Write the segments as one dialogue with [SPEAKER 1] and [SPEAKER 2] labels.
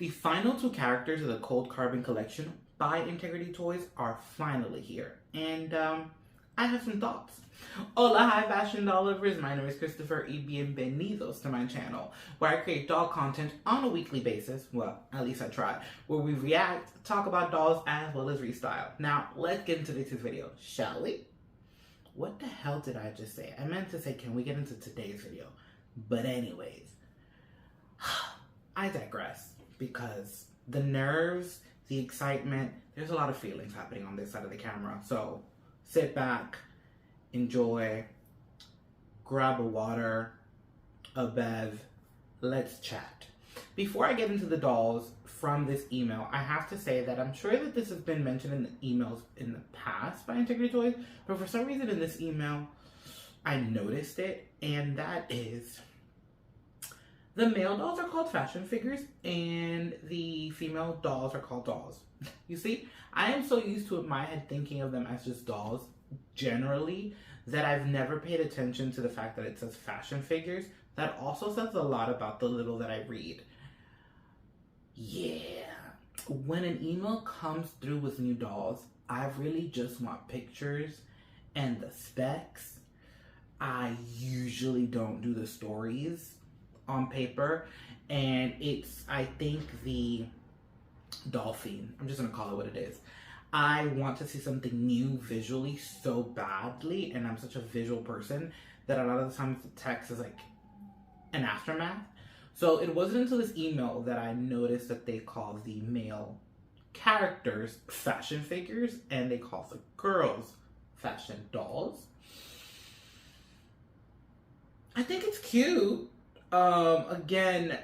[SPEAKER 1] The final two characters of the Cold Carbon collection by Integrity Toys are finally here, and I have some thoughts. Hola, hi fashion doll lovers, my name is Christopher y bienvenidos to my channel, where I create doll content on a weekly basis, well, at least I try, where we react, talk about dolls, as well as restyle. Now, let's get into today's video, shall we? What the hell did I just say? I meant to say, can we get into today's video? But anyways, I digress. Because the nerves, the excitement, there's a lot of feelings happening on this side of the camera. So sit back, enjoy, grab a water, a bev, let's chat. Before I get into the dolls from this email, I have to say that I'm sure that this has been mentioned in the emails in the past by Integrity Toys, but for some reason in this email, I noticed it, and that is the male dolls are called fashion figures and the female dolls are called dolls. You see, I am so used to in my head thinking of them as just dolls generally that I've never paid attention to the fact that it says fashion figures. That also says a lot about the little that I read. Yeah, when an email comes through with new dolls, I really just want pictures and the specs. I usually don't do the stories on paper, and it's, I think, the dolphin. I'm just gonna call it what it is. I want to see something new visually so badly, and I'm such a visual person that a lot of the times the text is like an aftermath. So it wasn't until this email that I noticed that they call the male characters fashion figures and they call the girls fashion dolls. I think it's cute. Again,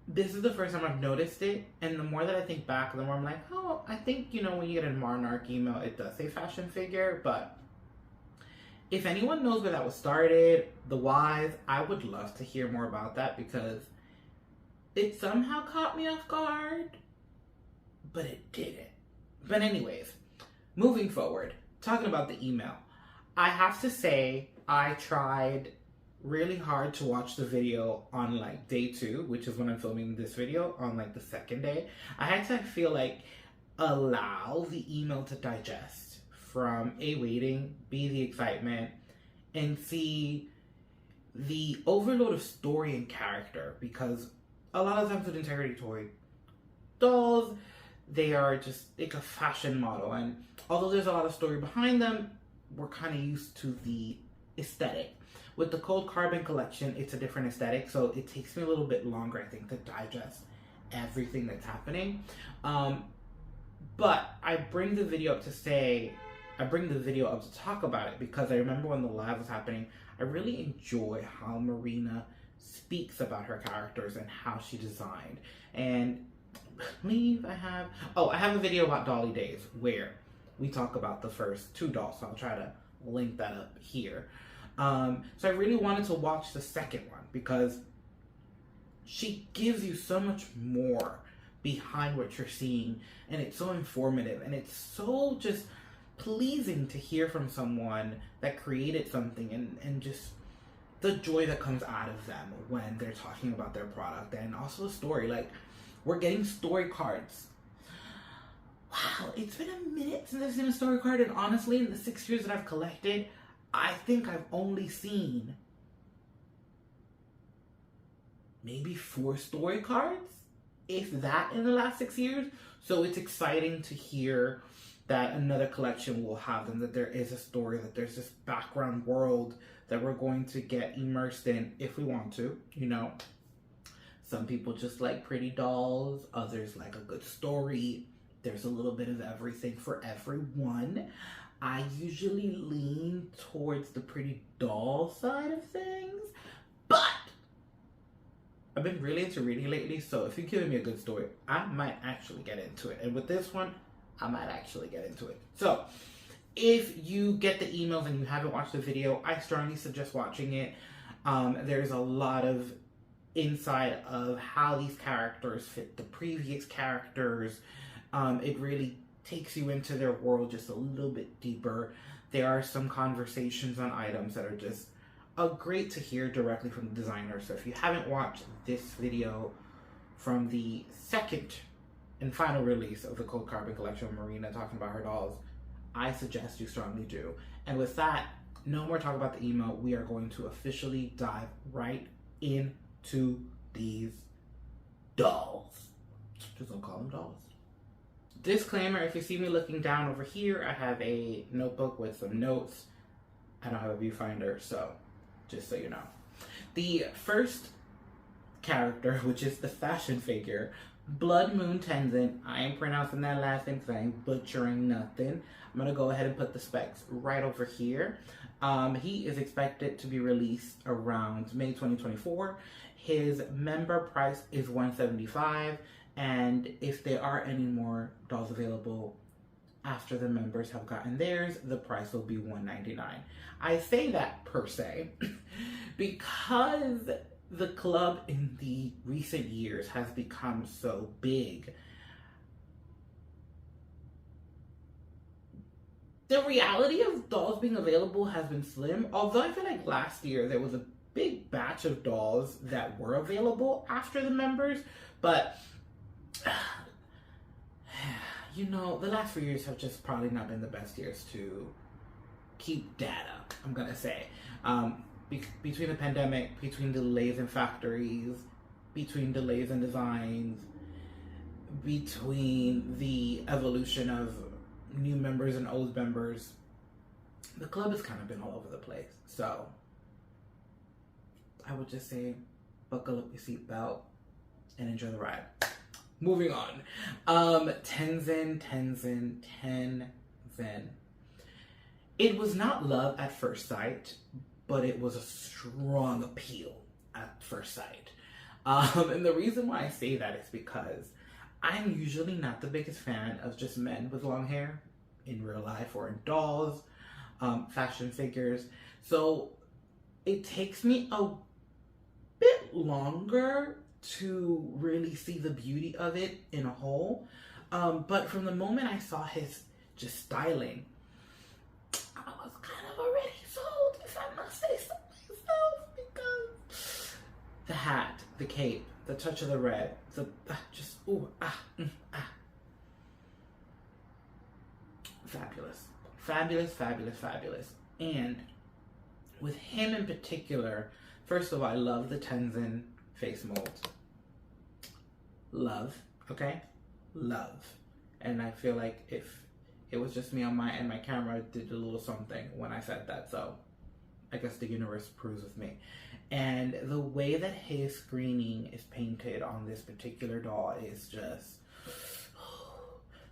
[SPEAKER 1] this is the first time I've noticed it, and the more that I think back, the more I'm like, oh, I think, you know, when you get a Monarch email, it does say fashion figure, but if anyone knows where that was started, the whys, I would love to hear more about that, because it somehow caught me off guard, but it didn't. But anyways, moving forward, talking about the email, I have to say I tried really hard to watch the video on like day 2, which is when I'm filming this video, on like the second day. I had to feel like allow the email to digest from A, waiting, B, the excitement, and C, the overload of story and character, because a lot of times with Integrity Toy dolls, they are just like a fashion model, and although there's a lot of story behind them, we're kind of used to the aesthetic. With the Cold Carbon collection, it's a different aesthetic, so it takes me a little bit longer, I think, to digest everything that's happening. But I bring the video up to talk about it, because I remember when the live was happening, I really enjoy how Marina speaks about her characters and how she designed. And I believe I have a video about Dolly Days where we talk about the first 2 dolls, so I'll try to link that up here. So I really wanted to watch the second one because she gives you so much more behind what you're seeing, and it's so informative, and it's so just pleasing to hear from someone that created something, and just the joy that comes out of them when they're talking about their product, and also the story. Like, we're getting story cards. Wow, it's been a minute since I've seen a story card, and honestly, in the 6 years that I've collected, I think I've only seen maybe 4 story cards, if that, in the last 6 years. So it's exciting to hear that another collection will have them, that there is a story, that there's this background world that we're going to get immersed in if we want to, you know. Some people just like pretty dolls, others like a good story. There's a little bit of everything for everyone. I usually lean towards the pretty doll side of things, but I've been really into reading lately, so if you're giving me a good story, I might actually get into it. And with this one, I might actually get into it. So if you get the emails and you haven't watched the video, I strongly suggest watching it. There's a lot of insight of how these characters fit the previous characters. It really takes you into their world just a little bit deeper. There are some conversations on items that are just great to hear directly from the designer. So if you haven't watched this video from the second and final release of the Cold Carbon collection with Marina talking about her dolls, I suggest you strongly do. And with that, no more talk about the email. We are going to officially dive right into these dolls. Just gonna call them dolls. Disclaimer, if you see me looking down over here, I have a notebook with some notes. I don't have a viewfinder, so just so you know. The first character, which is the fashion figure, Blood Moon Tenzen. I ain't pronouncing that last name because I ain't butchering nothing. I'm gonna go ahead and put the specs right over here. He is expected to be released around May 2024. His member price is $175, and if there are any more dolls available after the members have gotten theirs, the price will be $199. I say that per se because the club in the recent years has become so big. The reality of dolls being available has been slim, although I feel like last year there was a big batch of dolls that were available after the members, but you know, the last few years have just probably not been the best years to keep data, I'm gonna say. Between the pandemic, between delays in factories, between delays in designs, between the evolution of new members and old members, the club has kind of been all over the place. So I would just say buckle up your seatbelt and enjoy the ride. Moving on. Tenzen. It was not love at first sight, but it was a strong appeal at first sight. And the reason why I say that is because I'm usually not the biggest fan of just men with long hair in real life or in dolls, fashion figures. So it takes me a bit longer to really see the beauty of it in a whole. But from the moment I saw his just styling, I was kind of already sold, if I must say so myself, because the hat, the cape, the touch of the red, the just fabulous, fabulous, fabulous, fabulous. And with him in particular, first of all, I love the Tenzen face mold. Love, okay? Love. And I feel like if it was just me on my end, my camera did a little something when I said that, so I guess the universe approves of me. And the way that his screening is painted on this particular doll is just...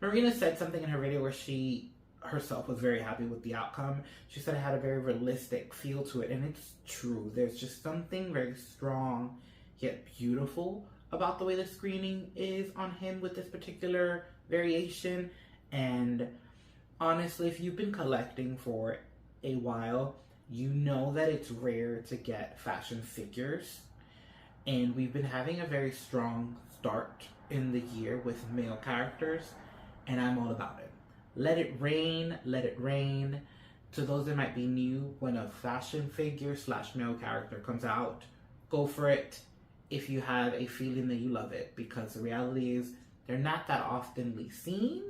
[SPEAKER 1] Marina said something in her video where she herself was very happy with the outcome. She said it had a very realistic feel to it, and it's true. There's just something very strong yet beautiful about the way the screening is on him with this particular variation. And honestly, if you've been collecting for a while, you know that it's rare to get fashion figures, and we've been having a very strong start in the year with male characters, and I'm all about it. Let it rain, let it rain. To those that might be new, when a fashion figure / male character comes out, go for it if you have a feeling that you love it, because the reality is they're not that oftenly seen.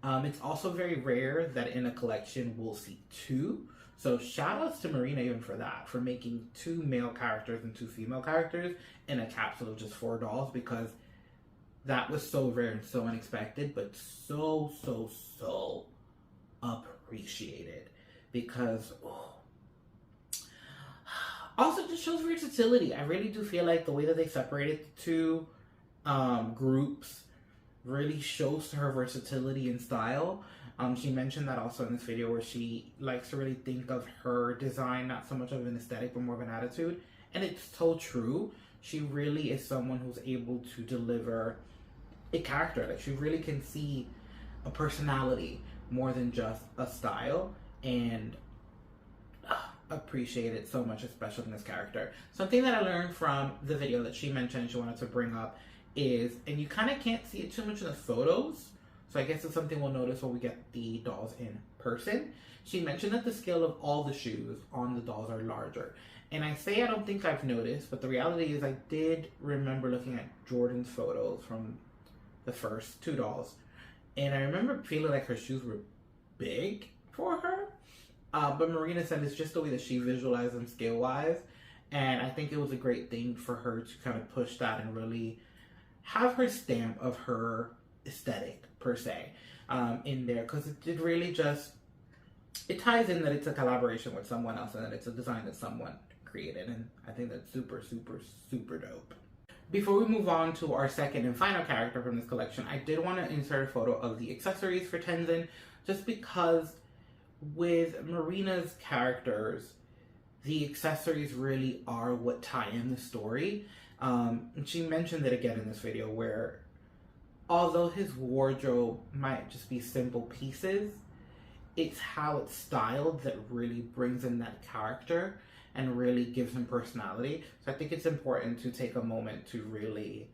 [SPEAKER 1] It's also very rare that in a collection we'll see two. So shout outs to Marina even for that, for making 2 male characters and 2 female characters in a capsule of just 4 dolls, because that was so rare and so unexpected, but so appreciated. Because also just shows versatility. I really do feel like the way that they separated the 2 groups really shows her versatility and style. She mentioned that also in this video, where she likes to really think of her design not so much of an aesthetic but more of an attitude, and it's so true. She really is someone who's able to deliver a character. Like, she really can see a personality more than just a style, and appreciate it so much, especially in this character. Something that I learned from the video that she mentioned she wanted to bring up is, and you kind of can't see it too much in the photos, So I guess it's something we'll notice when we get the dolls in person. She mentioned that the scale of all the shoes on the dolls are larger. And I say I don't think I've noticed, but the reality is I did remember looking at Jordan's photos from the first two dolls. And I remember feeling like her shoes were big for her. But Marina said it's just the way that she visualized them scale-wise. And I think it was a great thing for her to kind of push that and really have her stamp of her aesthetic, per se, in there. Because it did really just, it ties in that it's a collaboration with someone else and that it's a design that someone created. And I think that's super, super, super dope. Before we move on to our second and final character from this collection, I did want to insert a photo of the accessories for Tenzen, just because with Marina's characters, the accessories really are what tie in the story. And she mentioned it again in this video, where although his wardrobe might just be simple pieces, it's how it's styled that really brings in that character and really gives him personality. So I think it's important to take a moment to really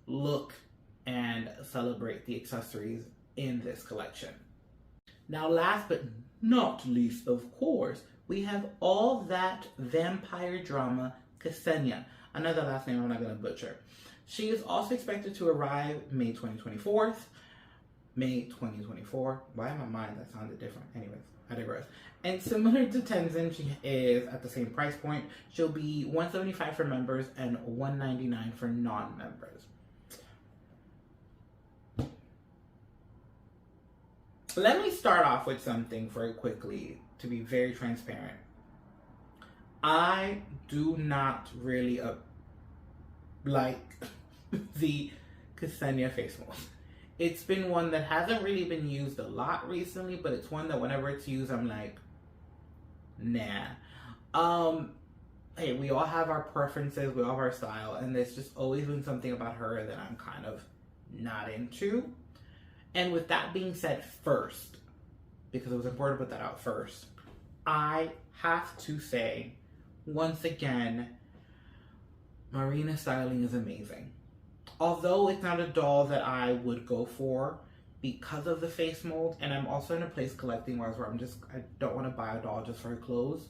[SPEAKER 1] look and celebrate the accessories in this collection. Now, last but not least, of course, we have all that vampire drama, Cassa, another last name I'm not going to butcher. She is also expected to arrive May 2024. May 2024. Why in my mind that sounded different? Anyways, I digress. And similar to Tenzen, she is at the same price point. She'll be $175 for members and $199 for non-members. Let me start off with something very quickly to be very transparent. I do not really like the Cassa face mold. It's been one that hasn't really been used a lot recently, but it's one that whenever it's used, I'm like, nah. Hey, we all have our preferences, we all have our style, and there's just always been something about her that I'm kind of not into. And with that being said first, because it was important to put that out first, I have to say, once again, Marina's styling is amazing. Although it's not a doll that I would go for because of the face mold, and I'm also in a place collecting where I don't want to buy a doll just for her clothes.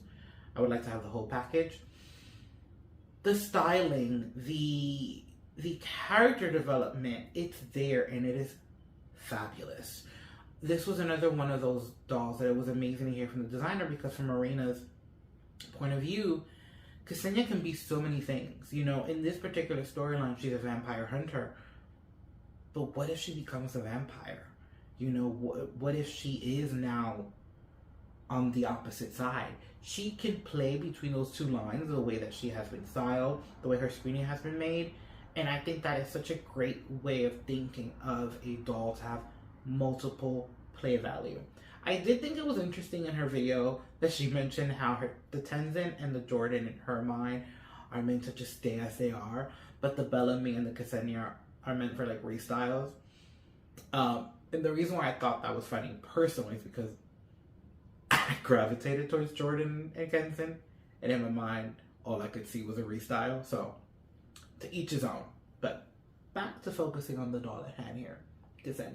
[SPEAKER 1] I would like to have the whole package. The styling, the character development, it's there and it is fabulous. This was another one of those dolls that it was amazing to hear from the designer, because from Marina's point of view, Cassa can be so many things. You know, in this particular storyline, she's a vampire hunter. But what if she becomes a vampire? You know, what if she is now on the opposite side? She can play between those two lines, the way that she has been styled, the way her screening has been made. And I think that is such a great way of thinking of a doll to have multiple play value. I did think it was interesting in her video that she mentioned how the Tenzen and the Jordan in her mind are meant to just stay as they are, but the Bellamy and the Cassa are meant for like restyles. And the reason why I thought that was funny personally is because I gravitated towards Jordan and Tenzen, and in my mind all I could see was a restyle. So to each his own. But back to focusing on the doll at hand here, Cassa.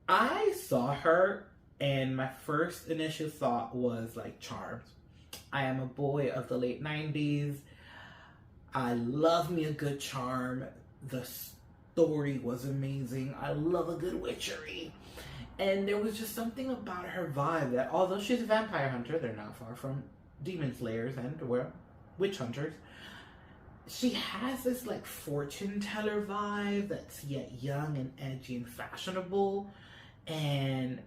[SPEAKER 1] I saw her and my first initial thought was like Charmed. I am a boy of the late 90s. I love me a good charm. The story was amazing. I love a good witchery. And there was just something about her vibe that, although she's a vampire hunter, they're not far from demon slayers and witch hunters. She has this like fortune teller vibe that's yet young and edgy and fashionable. And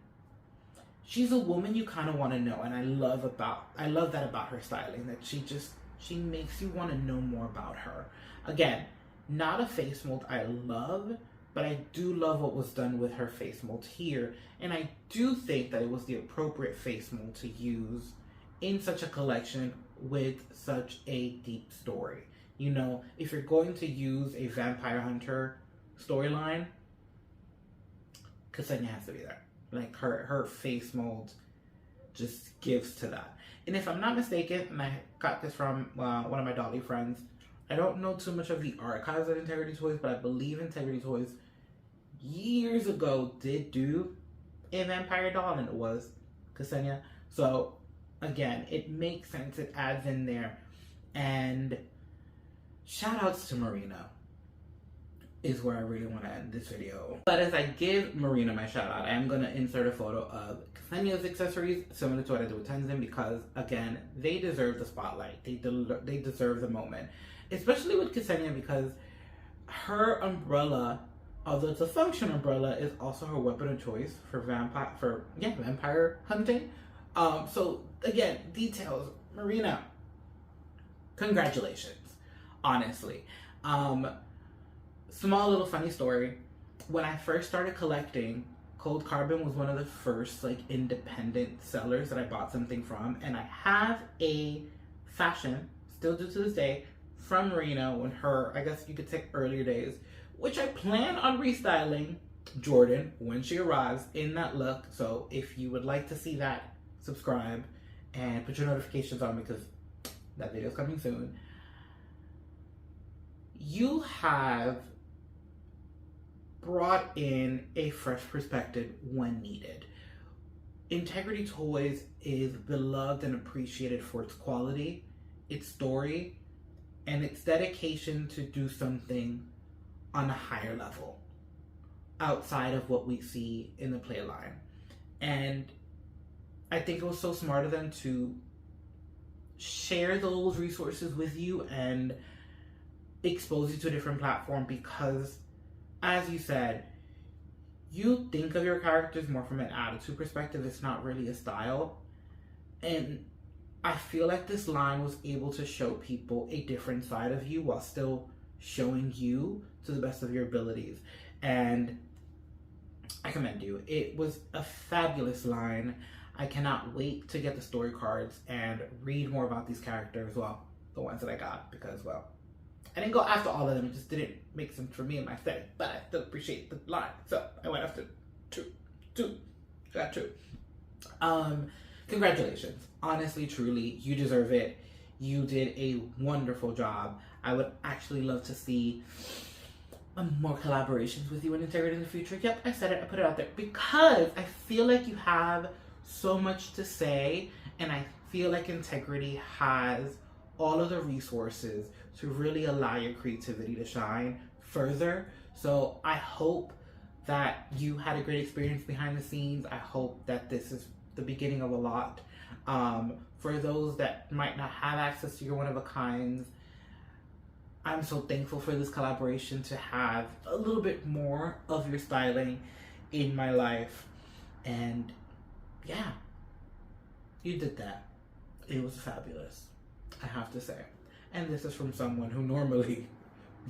[SPEAKER 1] she's a woman you kind of want to know, and I love that about her styling, that she makes you want to know more about her. Again, not a face mold I love, but I do love what was done with her face mold here, and I do think that it was the appropriate face mold to use in such a collection with such a deep story. You know, if you're going to use a vampire hunter storyline, Cassa has to be there. Like her face mold just gives to that. And if I'm not mistaken, and I got this from one of my Dolly friends, I don't know too much of the archives of Integrity Toys, but I believe Integrity Toys years ago did do a vampire doll, and it was Ksenia. So again, it makes sense. It adds in there. And shout outs to Marina is where I really want to end this video. But as I give Marina my shout out, I am going to insert a photo of Ksenia's accessories, similar to what I did with Tenzen, because again, they deserve the spotlight. They deserve the moment. Especially with Ksenia, because her umbrella, although it's a function umbrella, is also her weapon of choice for vampire hunting. So again, details. Marina, congratulations. Honestly. Small little funny story. When I first started collecting, Cold Carbon was one of the first like independent sellers that I bought something from, and I have a fashion, still do to this day, from Marina when her, I guess you could say earlier days, which I plan on restyling Jordan when she arrives in that look. So if you would like to see that, subscribe and put your notifications on because that video is coming soon. You have brought in a fresh perspective when needed. Integrity Toys is beloved and appreciated for its quality, its story, and its dedication to do something on a higher level outside of what we see in the play line. And I think it was so smart of them to share those resources with you and expose you to a different platform, because as you said, you think of your characters more from an attitude perspective. It's not really a style. And I feel like this line was able to show people a different side of you while still showing you to the best of your abilities. And I commend you. It was a fabulous line. I cannot wait to get the story cards and read more about these characters. Well, the ones that I got, because, well, I didn't go after all of them. It just didn't make sense for me in my aesthetic, but I still appreciate the line. So I went after two. Got two. Congratulations. Honestly, truly, you deserve it. You did a wonderful job. I would actually love to see more collaborations with you in Integrity in the future. Yep, I said it. I put it out there because I feel like you have so much to say, and I feel like Integrity has all of the resources to really allow your creativity to shine further. So I hope that you had a great experience behind the scenes. I hope that this is the beginning of a lot. For those that might not have access to your one-of-a-kinds, I'm so thankful for this collaboration to have a little bit more of your styling in my life. And yeah, you did that. It was fabulous, I have to say. And this is from someone who normally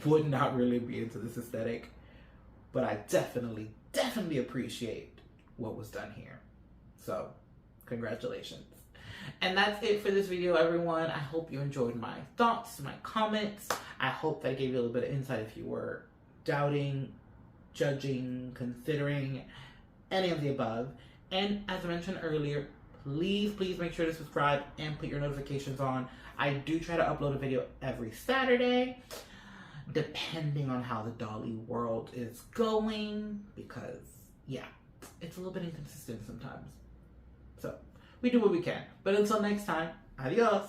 [SPEAKER 1] would not really be into this aesthetic, but I definitely appreciate what was done here. So, congratulations. And that's it for this video, everyone. I hope you enjoyed my thoughts, my comments. I hope that I gave you a little bit of insight if you were doubting, judging, considering any of the above. And as I mentioned earlier, please make sure to subscribe and put your notifications on. I do try to upload a video every Saturday, depending on how the Dolly world is going, because yeah, it's a little bit inconsistent sometimes. So we do what we can. But until next time, adios.